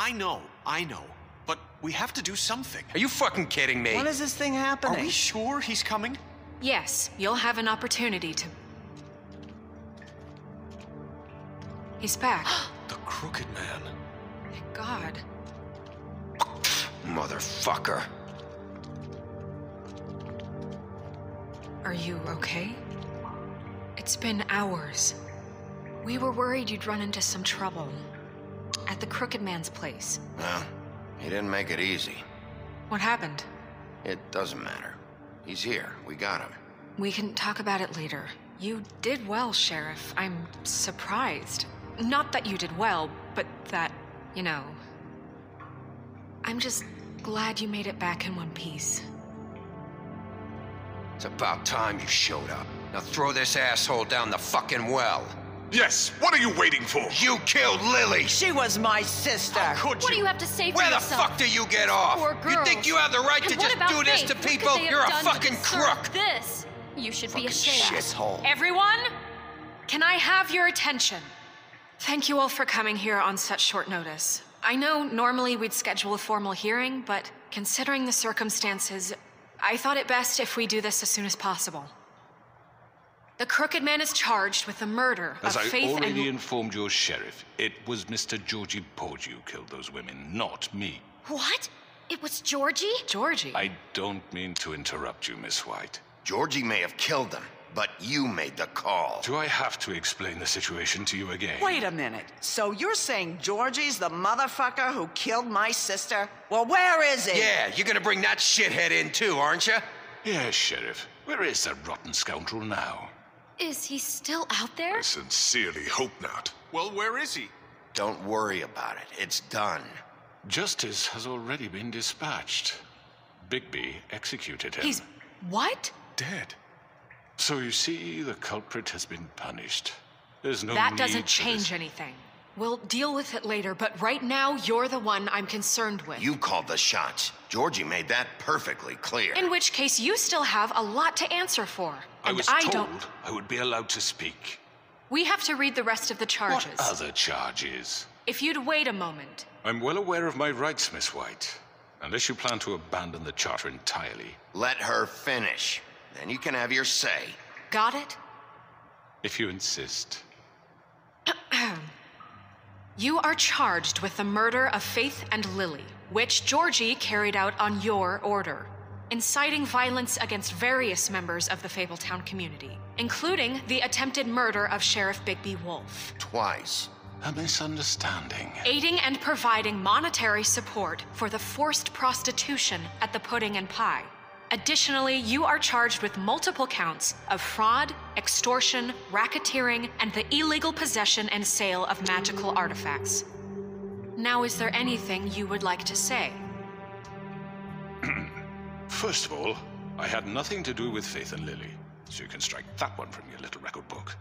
I know. But we have to do something. Are you fucking kidding me? When is this thing happening? Are we sure he's coming? Yes, you'll have an opportunity to... He's back. The Crooked Man. Thank God. Motherfucker. Are you okay? It's been hours. We were worried you'd run into some trouble. At the Crooked Man's place. Well, he didn't make it easy. What happened? It doesn't matter. He's here. We got him. We can talk about it later. You did well, Sheriff. I'm surprised. Not that you did well, but that, you know... I'm just glad you made it back in one piece. It's about time you showed up. Now throw this asshole down the fucking well. Yes, what are you waiting for? You killed Lily! She was my sister. How could What you? do you have to say for Where the yourself? fuck do you get off? Poor You think girls. you have the right And to what just about do this Faith? to What could people? they have You're a done to fucking deserve crook! This. You should be ashamed. Shithole. Everyone, can I have your attention? Thank you all for coming here on such short notice. I know normally we'd schedule a formal hearing, but considering the circumstances, I thought it best if we do this as soon as possible. The Crooked Man is charged with the murder As of I Faith already and... informed your sheriff, it was Mr. Georgie Porgy who killed those women, not me. What? It was Georgie? Georgie. I don't mean to interrupt you, Miss White. Georgie may have killed them, but you made the call. Do I have to explain the situation to you again? Wait a minute. So you're saying Georgie's the motherfucker who killed my sister? Well, where is he? Yeah, you're gonna bring that shithead in too, aren't you? Yes, Sheriff. Where is that rotten scoundrel now? Is he still out there? I sincerely hope not. Well, where is he? Don't worry about it. It's done. Justice has already been dispatched. Bigby executed him. He's... what? dead. So you see, the culprit has been punished. There's no That need doesn't for change this. anything. We'll deal with it later, but right now, you're the one I'm concerned with. You called the shots. Georgie made that perfectly clear. In which case, you still have a lot to answer for. I And was I told don't... I would be allowed to speak. We have to read the rest of the charges. What other charges? If you'd wait a moment. I'm well aware of my rights, Miss White. Unless you plan to abandon the charter entirely. Let her finish. Then you can have your say. Got it? If you insist. You are charged with the murder of Faith and Lily, which Georgie carried out on your order, inciting violence against various members of the Fabletown community, including the attempted murder of Sheriff Bigby Wolf. Twice. A misunderstanding. Aiding and providing monetary support for the forced prostitution at the Pudding and Pie. Additionally, you are charged with multiple counts of fraud, extortion, racketeering, and the illegal possession and sale of magical artifacts. Now, is there anything you would like to say? First of all, I had nothing to do with Faith and Lily, so you can strike that one from your little record book.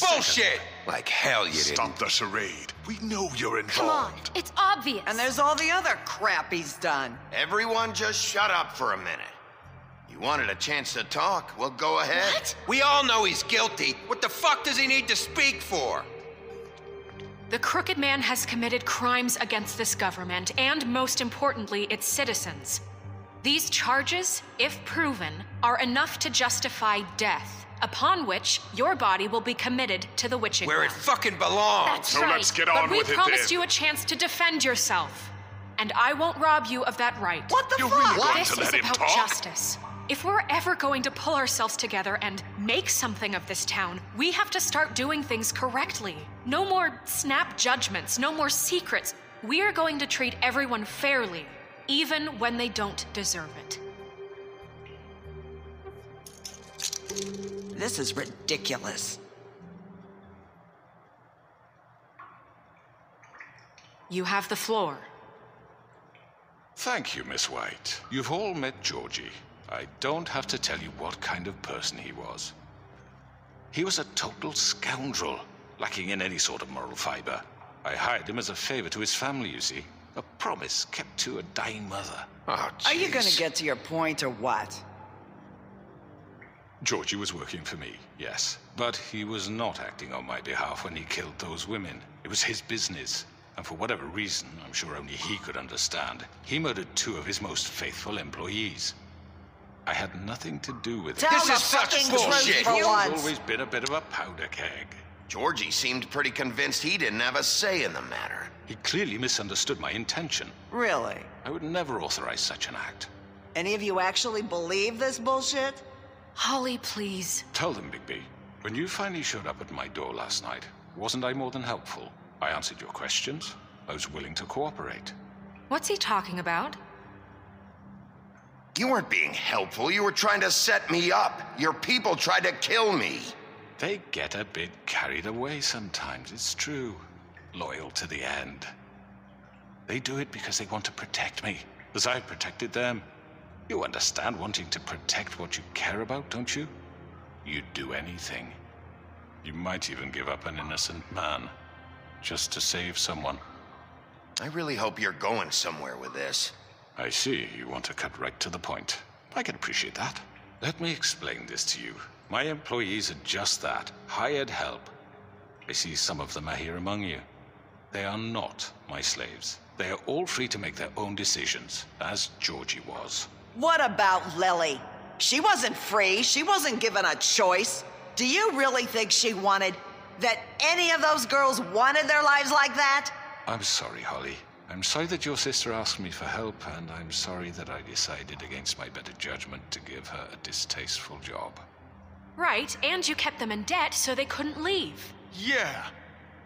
Bullshit! Like hell you didn't. Stop the charade. We know you're Come on, involved. it's obvious. And there's all the other crap he's done. Everyone just shut up for a minute. You wanted a chance to talk? Well, go ahead. What? We all know he's guilty. What the fuck does he need to speak for? The Crooked Man has committed crimes against this government and, most importantly, its citizens. These charges, if proven, are enough to justify death, upon which your body will be committed to the witching Where it well. fucking belongs. That's So right. let's get But on we with it promised then. you a chance to defend yourself, and I won't rob you of that right. What the You're fuck? really going This to is let him about talk? justice. If we're ever going to pull ourselves together and make something of this town, we have to start doing things correctly. No more snap judgments, no more secrets. We are going to treat everyone fairly, even when they don't deserve it. This is ridiculous. You have the floor. Thank you, Miss White. You've all met Georgie. I don't have to tell you what kind of person he was. He was a total scoundrel, lacking in any sort of moral fiber. I hired him as a favor to his family, you see. A promise kept to a dying mother. Oh, Are you gonna jeez. get to your point or what? Georgie was working for me, yes. But he was not acting on my behalf when he killed those women. It was his business. And for whatever reason, I'm sure only he could understand, he murdered 2 of his most faithful employees. I had nothing to do with it. Tell This the is such fucking bullshit. truth for He's once. always been a bit of a powder keg. Georgie seemed pretty convinced he didn't have a say in the matter. He clearly misunderstood my intention. Really? I would never authorize such an act. Any of you actually believe this bullshit? Holly, please. Tell them, Bigby. When you finally showed up at my door last night, wasn't I more than helpful? I answered your questions. I was willing to cooperate. What's he talking about? You weren't being helpful. You were trying to set me up. Your people tried to kill me. They get a bit carried away sometimes, it's true. Loyal to the end. They do it because they want to protect me, as I protected them. You understand wanting to protect what you care about, don't you? You'd do anything. You might even give up an innocent man, just to save someone. I really hope you're going somewhere with this. I see, you want to cut right to the point. I can appreciate that. Let me explain this to you. My employees are just that, hired help. I see some of them are here among you. They are not my slaves. They are all free to make their own decisions, as Georgie was. What about Lily? She wasn't free. She wasn't given a choice. Do you really think she wanted... that any of those girls wanted their lives like that? I'm sorry, Holly. I'm sorry that your sister asked me for help, and I'm sorry that I decided against my better judgment to give her a distasteful job. Right, and you kept them in debt so they couldn't leave. Yeah.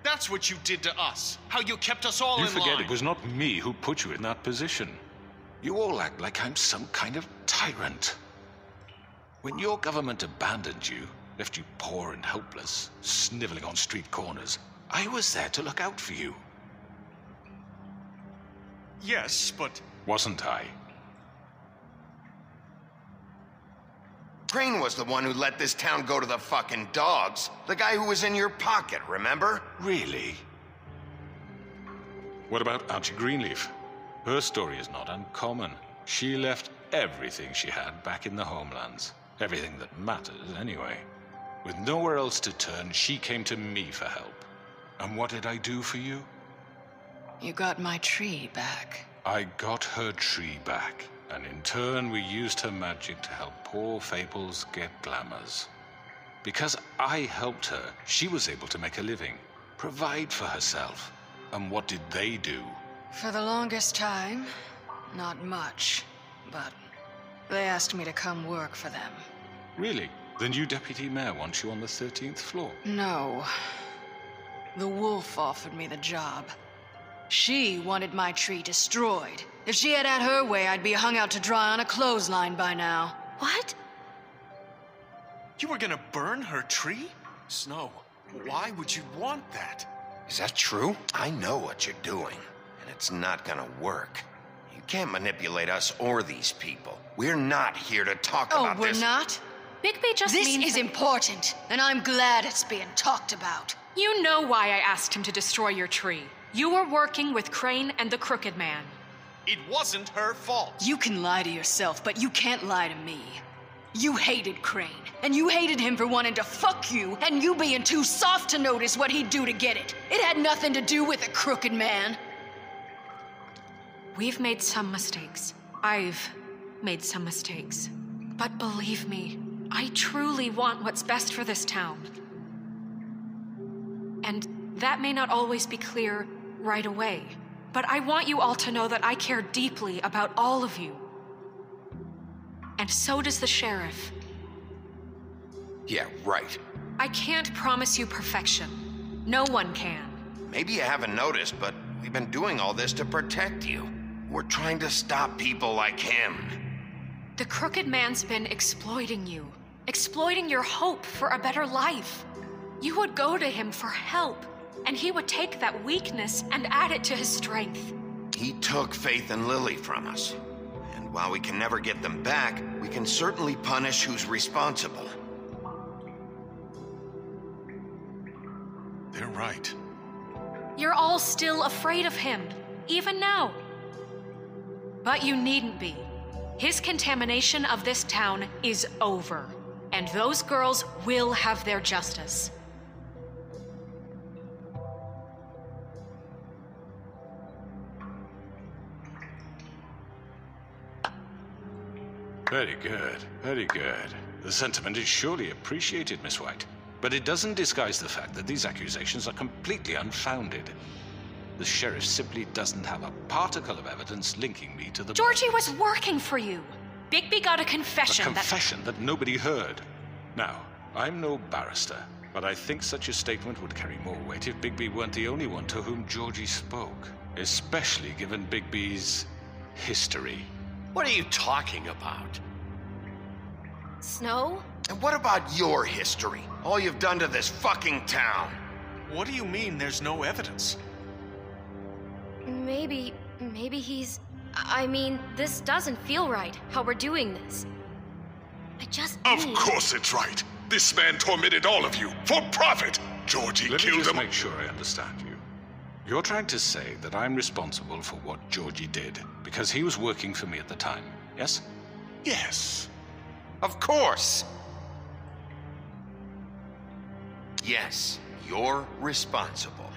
That's what you did to us. How you kept us all in line. You forget it was not me who put you in that position. You all act like I'm some kind of tyrant. When your government abandoned you, left you poor and helpless, sniveling on street corners, I was there to look out for you. Yes, but... Wasn't I? Crane was the one who let this town go to the fucking dogs. The guy who was in your pocket, remember? Really? What about Auntie Greenleaf? Her story is not uncommon. She left everything she had back in the homelands. Everything that matters, anyway. With nowhere else to turn, she came to me for help. And what did I do for you? You got my tree back. I got her tree back, and in turn we used her magic to help poor Fables get glamours. Because I helped her, she was able to make a living, provide for herself. And what did they do? For the longest time, not much, but they asked me to come work for them. Really? The new deputy mayor wants you on the 13th floor? No. The wolf offered me the job. She wanted my tree destroyed. If she had her way, I'd be hung out to dry on a clothesline by now. What? You were gonna burn her tree? Snow, why would you want that? Is that true? I know what you're doing, and it's not gonna work. You can't manipulate us or these people. We're not here to talk about Oh, we're this. not? Bigby just This means is that- important, and I'm glad it's being talked about. You know why I asked him to destroy your tree. You were working with Crane and the Crooked Man. It wasn't her fault. You can lie to yourself, but you can't lie to me. You hated Crane, and you hated him for wanting to fuck you, and you being too soft to notice what he'd do to get it. It had nothing to do with the Crooked Man. We've made some mistakes. I've made some mistakes. But believe me, I truly want what's best for this town. And that may not always be clear right away, but I want you all to know that I care deeply about all of you. And so does the sheriff. Yeah, right. I can't promise you perfection. No one can. Maybe you haven't noticed, but we've been doing all this to protect you. We're trying to stop people like him. The Crooked Man's been exploiting you, exploiting your hope for a better life. You would go to him for help, and he would take that weakness and add it to his strength. He took Faith and Lily from us. And while we can never get them back, we can certainly punish who's responsible. They're right. You're all still afraid of him, even now. But you needn't be. His contamination of this town is over, and those girls will have their justice. Very good, very good. The sentiment is surely appreciated, Miss White. But it doesn't disguise the fact that these accusations are completely unfounded. The sheriff simply doesn't have a particle of evidence linking me to the... Georgie was working for you. Bigby got a confession A confession that nobody heard. Now, I'm no barrister, but I think such a statement would carry more weight if Bigby weren't the only one to whom Georgie spoke. Especially given Bigby's history. What are you talking about? Snow? And what about your history? All you've done to this fucking town. What do you mean there's no evidence? Maybe he's... I mean, this doesn't feel right, how we're doing this. I just Of need... course it's right. This man tormented all of you for profit. Georgie Let me killed just him. make sure I understand you. You're trying to say that I'm responsible for what Georgie did because he was working for me at the time, yes? Yes. Of course. Yes, you're responsible.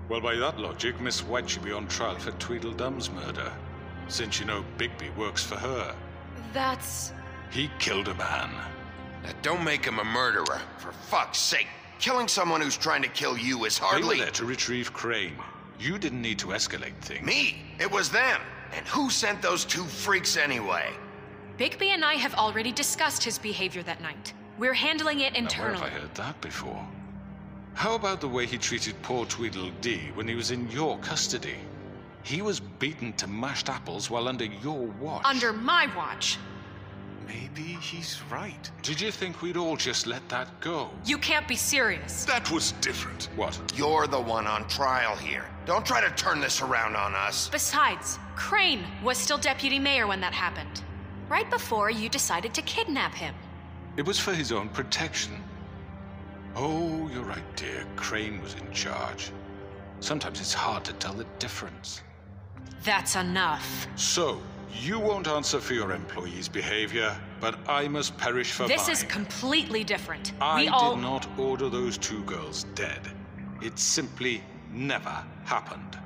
Well, by that logic, Miss White should be on trial for Tweedledum's murder, since you know Bigby works for her. That's... He killed a man. Now, don't make him a murderer, for fuck's sake. Killing someone who's trying to kill you is They were hardly... there to retrieve Crane. You didn't need to escalate things. Me? It was them. And who sent those two freaks anyway? Bigby and I have already discussed his behavior that night. We're handling it Now, where internally. have I heard that before? How about the way he treated poor Tweedledee when he was in your custody? He was beaten to mashed apples while under your watch. Under my watch. Maybe he's right. Did you think we'd all just let that go? You can't be serious. That was different. What? You're the one on trial here. Don't try to turn this around on us. Besides, Crane was still deputy mayor when that happened. Right before you decided to kidnap him. It was for his own protection. Oh, you're right, dear. Crane was in charge. Sometimes it's hard to tell the difference. That's enough. So, you won't answer for your employees' behavior, but I must perish for This mine. is completely different. I We all... did not order those two girls dead. It simply never happened.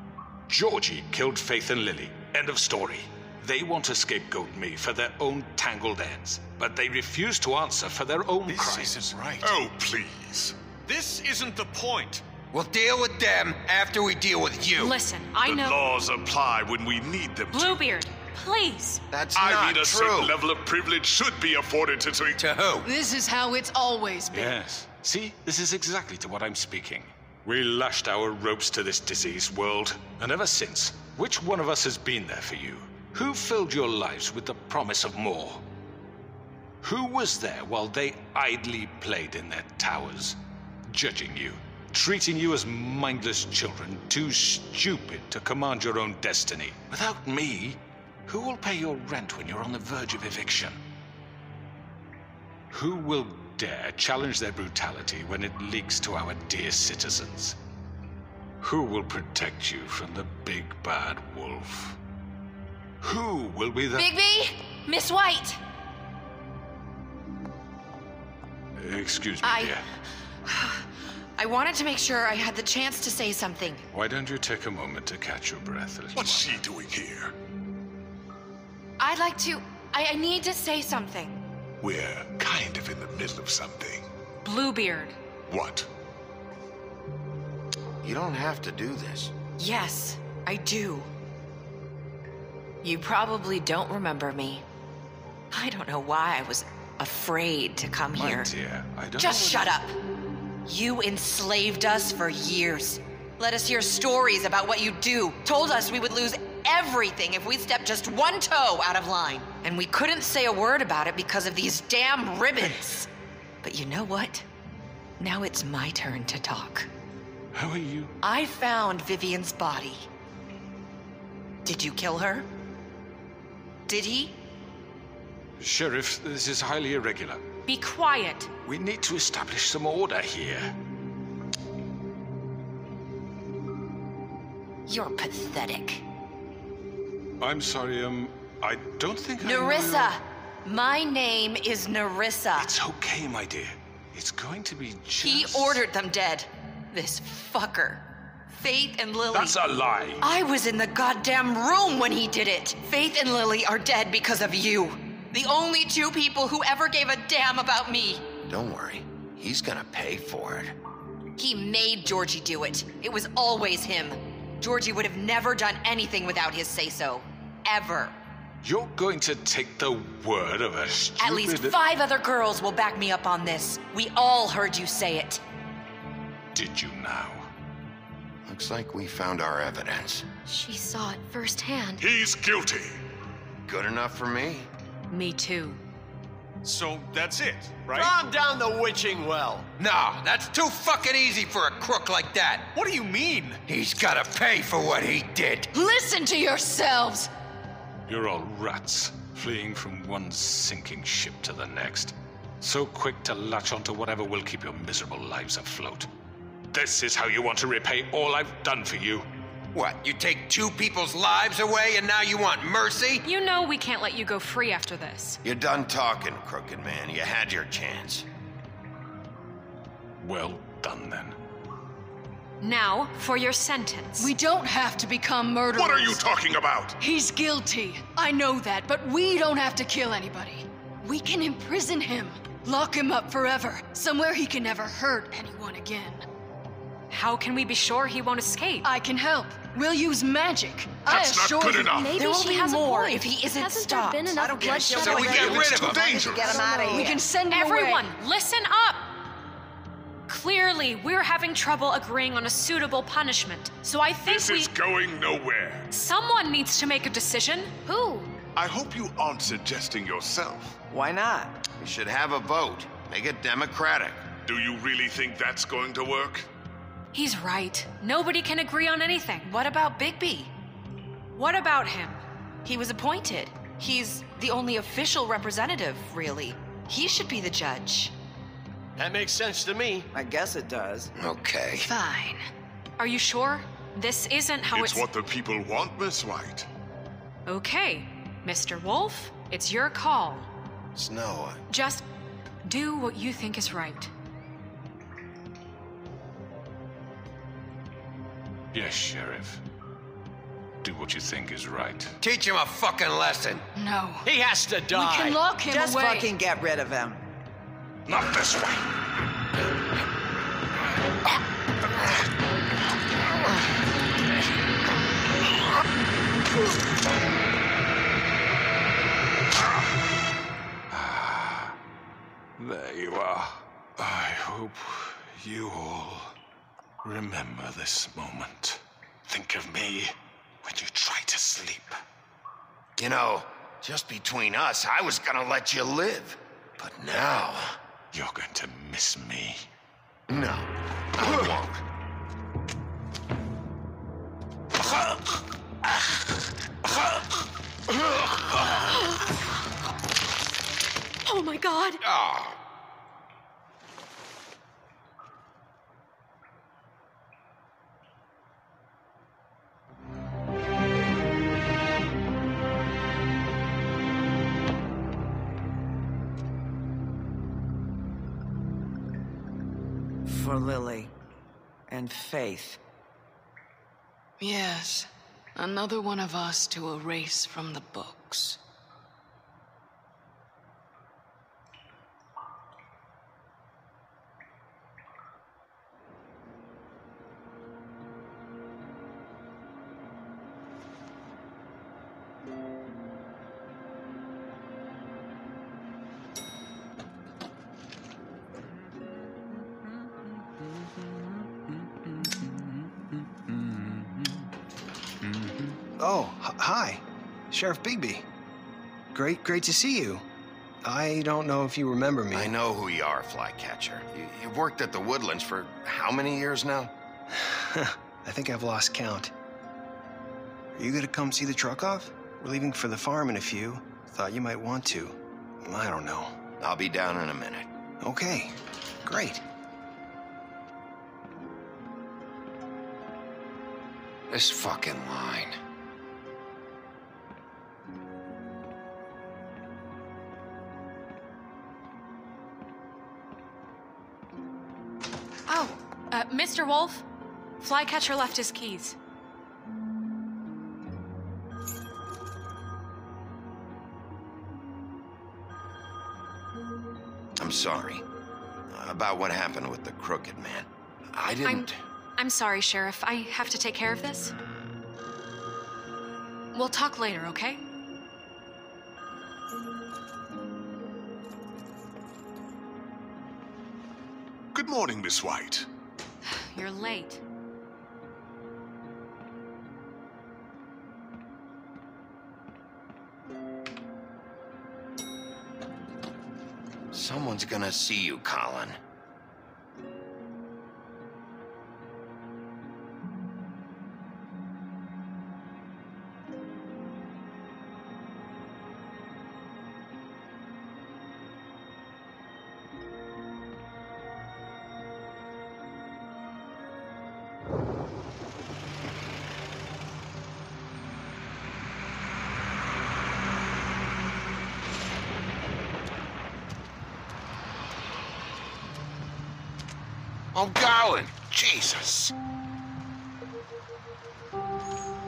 Georgie killed Faith and Lily. End of story. They want to scapegoat me for their own tangled ends, but they refuse to answer for their own This crimes. isn't right. Oh, please. This isn't the point. We'll deal with them after we deal with you. Listen, I The know... laws apply when we need them to. Bluebeard, please. That's I not mean, a true. certain level of privilege should be afforded to... To who? This is how it's always been. Yes. See, this is exactly to what I'm speaking. We lashed our ropes to this diseased world, and ever since, which one of us has been there for you? Who filled your lives with the promise of more? Who was there while they idly played in their towers, judging you, treating you as mindless children, too stupid to command your own destiny? Without me, who will pay your rent when you're on the verge of eviction? Who will dare challenge their brutality when it leaks to our dear citizens? Who will protect you from the big bad wolf? Who will be the... Bigby? Miss White! Excuse me, dear. I wanted to make sure I had the chance to say something. Why don't you take a moment to catch your breath a little What's while? she doing here? I'd like to... I need to say something. We're kind of in the middle of something. Bluebeard. What? You don't have to do this. Yes, I do. You probably don't remember me. I don't know why I was afraid to come My here. dear, I don't Just know shut up. You enslaved us for years. Let us hear stories about what you do. Told us we would lose everything if we stepped just one toe out of line. And we couldn't say a word about it because of these damn ribbons. But you know what? Now it's my turn to talk. How are you? I found Vivian's body. Did you kill her? Did he? Sheriff, this is highly irregular. Be quiet. We need to establish some order here. You're pathetic. I'm sorry, I don't think I Nerissa! My name is Nerissa. It's okay, my dear. It's going to be just... He ordered them dead. This fucker. Faith and Lily. That's a lie! I was in the goddamn room when he did it. Faith and Lily are dead because of you. The only two people who ever gave a damn about me. Don't worry. He's gonna pay for it. He made Georgie do it. It was always him. Georgie would have never done anything without his say-so. Ever. You're going to take the word of a stupid... At least 5 other girls will back me up on this. We all heard you say it. Did you now? Looks like we found our evidence. She saw it firsthand. He's guilty. Good enough for me? Me too. So that's it, right? Calm down the witching well. Nah, that's too fucking easy for a crook like that. What do you mean? He's gotta pay for what he did. Listen to yourselves! You're all rats, fleeing from one sinking ship to the next. So quick to latch onto whatever will keep your miserable lives afloat. This is how you want to repay all I've done for you. What, you take 2 people's lives away and now you want mercy? You know we can't let you go free after this. You're done talking, crooked man. You had your chance. Well done, then. Now, for your sentence. We don't have to become murderers. What are you talking about? He's guilty. I know that, but we don't have to kill anybody. We can imprison him. Lock him up forever. Somewhere he can never hurt anyone again. How can we be sure he won't escape? I can help. We'll use magic. That's not assure good you. enough. Maybe There will she be has more a point. if he isn't Hasn't stopped. there been I enough don't care. bloodshed So we already? get rid of him. Dangerous. Get him out of here. We can send him Everyone, away. listen up! Clearly, we're having trouble agreeing on a suitable punishment, so I think This is going nowhere. someone needs to make a decision. Who? I hope you aren't suggesting yourself. Why not? We should have a vote. Make it democratic. Do you really think that's going to work? He's right. Nobody can agree on anything. What about Bigby? What about him? He was appointed. He's the only official representative, really. He should be the judge. That makes sense to me. I guess it does. Okay. Fine. Are you sure? This isn't how It's what the people want, Miss White. Okay, Mr. Wolf, it's your call. Snow, Just do what you think is right. Yes, Sheriff. Do what you think is right. Teach him a fucking lesson. No. He has to We die. can lock him Just away. fucking get rid of him. Not this way. There you are. I hope you all remember this moment. Think of me when you try to sleep. you know, just between us, I was gonna let you live. But now... You're going to miss me. No, I won't. Oh my god! Ah. For Lily and Faith. Yes, another one of us to erase from the books. Oh, hi. Sheriff Bigby. Great to see you. I don't know if you remember me. I know who you are, Flycatcher. You've worked at the Woodlands for how many years now? I think I've lost count. Are you gonna come see the truck off? We're leaving for the farm in a few. Thought you might want to. I don't know. I'll be down in a minute. Okay, great. This fucking line. Oh, Mr. Wolf, Flycatcher left his keys. I'm sorry. About what happened with the crooked man. I didn't... I'm sorry, Sheriff. I have to take care of this. We'll talk later, okay? Good morning, Miss White. You're late. Someone's gonna see you, Colin. I'm going. Jesus.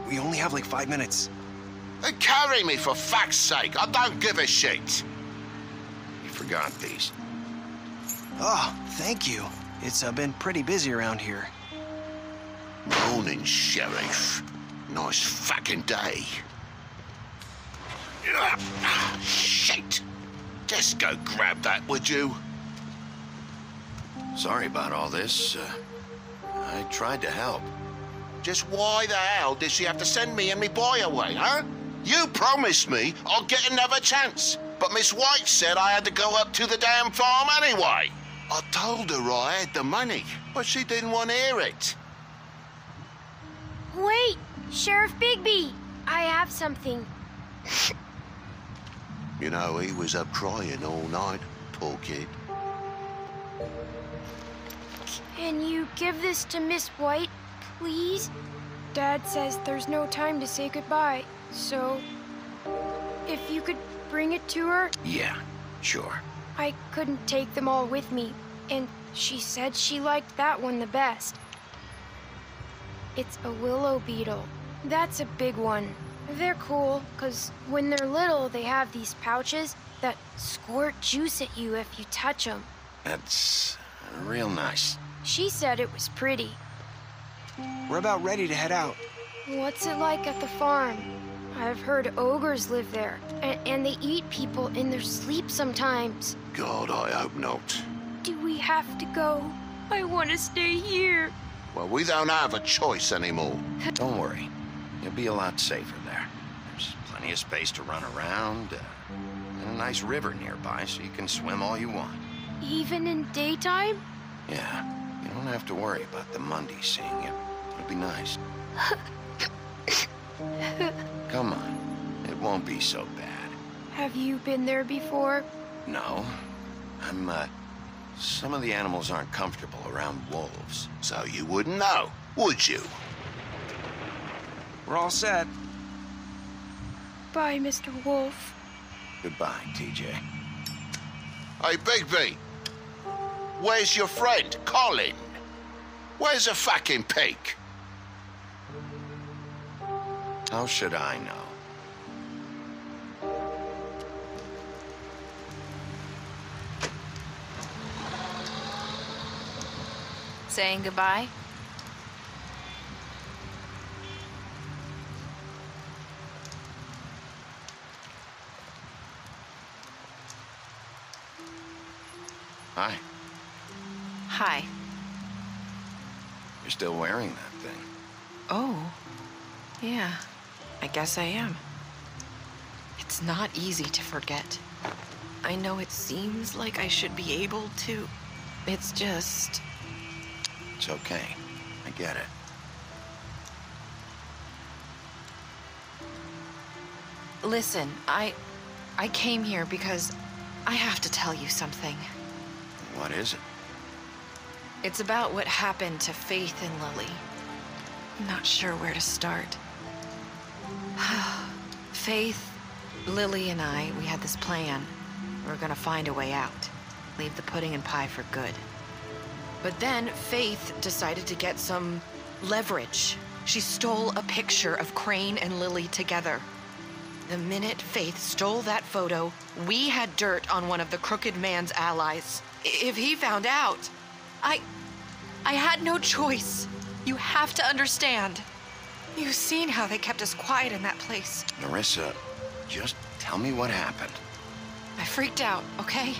We only have like 5 minutes. Then carry me for fuck's sake. I don't give a shit. You forgot these. Oh, thank you. It's been pretty busy around here. Morning, Sheriff. Nice fucking day. Shit. Just go grab that, would you? Sorry about all this. I tried to help. Just why the hell did she have to send me and me boy away, huh? You promised me I'd get another chance, but Miss White said I had to go up to the damn farm anyway. I told her I had the money, but she didn't want to hear it. Wait, Sheriff Bigby, I have something. You know, he was up crying all night, poor kid. Can you give this to Miss White, please? Dad says there's no time to say goodbye, so if you could bring it to her? Yeah, sure. I couldn't take them all with me, and she said she liked that one the best. It's a willow beetle. That's a big one. They're cool, because when they're little, they have these pouches that squirt juice at you if you touch them. That's real nice. She said it was pretty. We're about ready to head out. What's it like at the farm? I've heard ogres live there, and they eat people in their sleep sometimes. God, I hope not. Do we have to go? I want to stay here. Well, we don't have a choice anymore. Don't worry. You'll be a lot safer there. There's plenty of space to run around, and a nice river nearby so you can swim all you want. Even in daytime? Yeah, you don't have to worry about the Mondays seeing you. It'll be nice. Come on, it won't be so bad. Have you been there before? No. Some of the animals aren't comfortable around wolves. So you wouldn't know, would you? We're all set. Bye, Mr. Wolf. Goodbye, TJ. Hey, Bigby. Where's your friend, Colin? Where's the fucking pig? How should I know? Saying goodbye? Hi. Hi. You're still wearing that thing. Oh, yeah, I guess I am. It's not easy to forget. I know it seems like I should be able to. It's just... It's okay. I get it. Listen, I came here because I have to tell you something. What is it? It's about what happened to Faith and Lily. I'm not sure where to start. Faith, Lily, and I, we had this plan. We were gonna find a way out. Leave the pudding and pie for good. But then Faith decided to get some leverage. She stole a picture of Crane and Lily together. The minute Faith stole that photo, we had dirt on one of the Crooked Man's allies. If he found out, I had no choice. You have to understand. You've seen how they kept us quiet in that place. Nerissa, just tell me what happened. I freaked out, okay?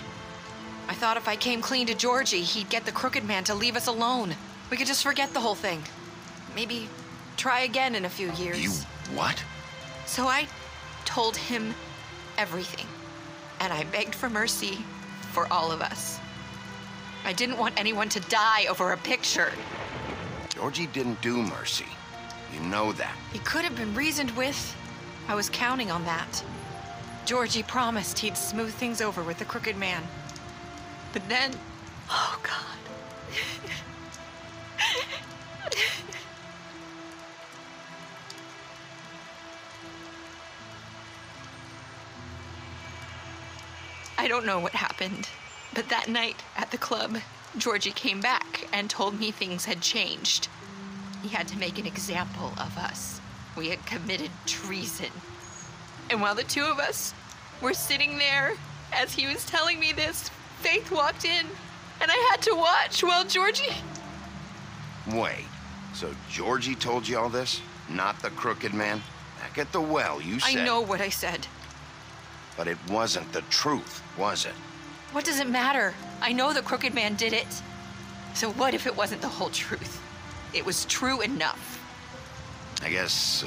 I thought if I came clean to Georgie, he'd get the Crooked Man to leave us alone. We could just forget the whole thing. Maybe try again in a few years. You what? So I told him everything. And I begged for mercy for all of us. I didn't want anyone to die over a picture. Georgie didn't do mercy. You know that. He could have been reasoned with. I was counting on that. Georgie promised he'd smooth things over with the Crooked Man. But then... Oh, God. I don't know what happened, but that night at the club, Georgie came back and told me things had changed. He had to make an example of us. We had committed treason. And while the two of us were sitting there, as he was telling me this, Faith walked in, and I had to watch while Georgie... Wait, so Georgie told you all this? Not the Crooked Man? Back at the well, you said... I know what I said. But it wasn't the truth, was it? What does it matter? I know the Crooked Man did it. So what if it wasn't the whole truth? It was true enough. I guess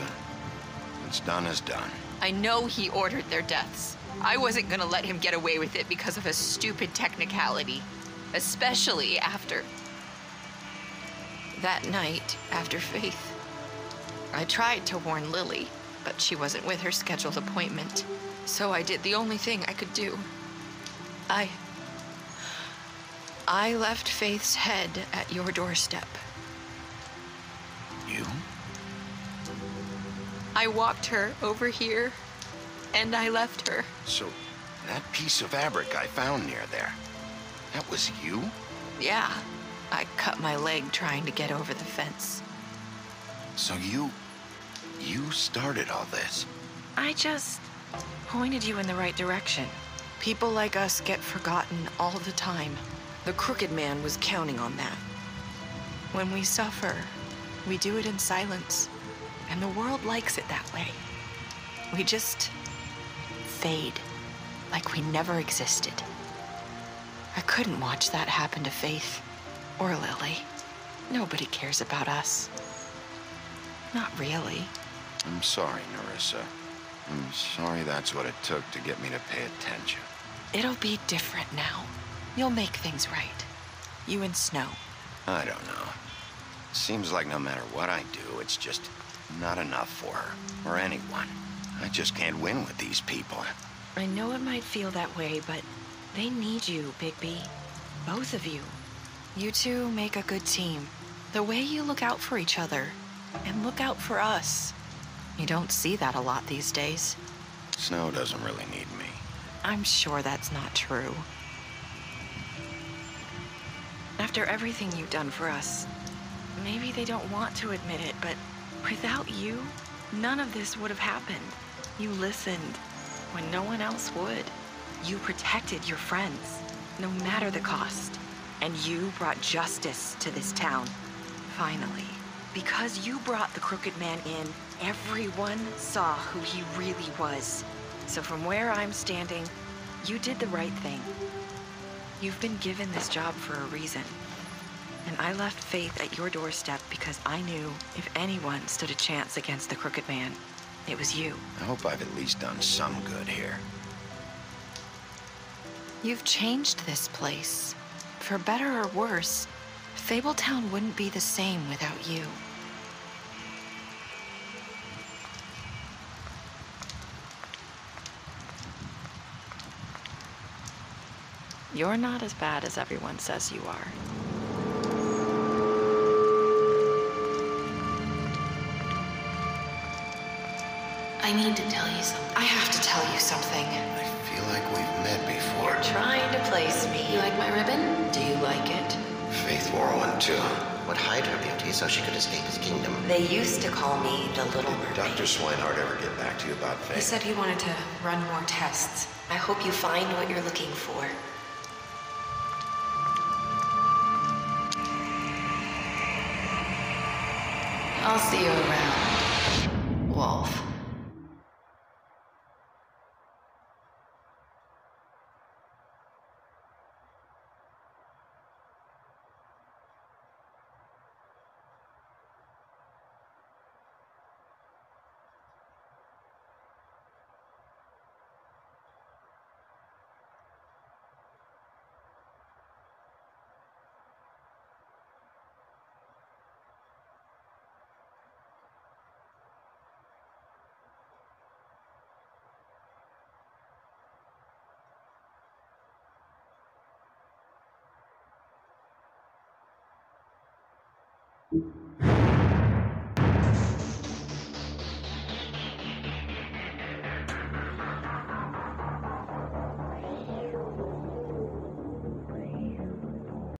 what's done is done. I know he ordered their deaths. I wasn't gonna let him get away with it because of a stupid technicality. Especially after... that night, after Faith. I tried to warn Lily, but she wasn't with her scheduled appointment. So I did the only thing I could do. I left Faith's head at your doorstep. You? I walked her over here, and I left her. So, that piece of fabric I found near there, that was you? Yeah. I cut my leg trying to get over the fence. So you started all this? I just pointed you in the right direction. People like us get forgotten all the time. The Crooked Man was counting on that. When we suffer, we do it in silence, and the world likes it that way. We just fade, like we never existed. I couldn't watch that happen to Faith, or Lily. Nobody cares about us. Not really. I'm sorry, Nerissa. I'm sorry that's what it took to get me to pay attention. It'll be different now. You'll make things right. You and Snow. I don't know. Seems like no matter what I do, it's just not enough for her, or anyone. I just can't win with these people. I know it might feel that way, but they need you, Bigby. Both of you. You two make a good team. The way you look out for each other, and look out for us. You don't see that a lot these days. Snow doesn't really need me. I'm sure that's not true. After everything you've done for us, maybe they don't want to admit it, but without you, none of this would have happened. You listened when no one else would. You protected your friends, no matter the cost. And you brought justice to this town, finally. Because you brought the Crooked Man in, everyone saw who he really was. So from where I'm standing, you did the right thing. You've been given this job for a reason. And I left Faith at your doorstep because I knew if anyone stood a chance against the Crooked Man, it was you. I hope I've at least done some good here. You've changed this place. For better or worse, Fabletown wouldn't be the same without you. You're not as bad as everyone says you are. I need to tell you something. I have to tell you something. I feel like we've met before. You're trying to place me. You like my ribbon? Do you like it? Faith wore one too. would hide her beauty so she could escape his kingdom. They used to call me the Little Mermaid. Did Dr. Swinehart ever get back to you about Faye? He said he wanted to run more tests. I hope you find what you're looking for. I'll see you around, Wolf.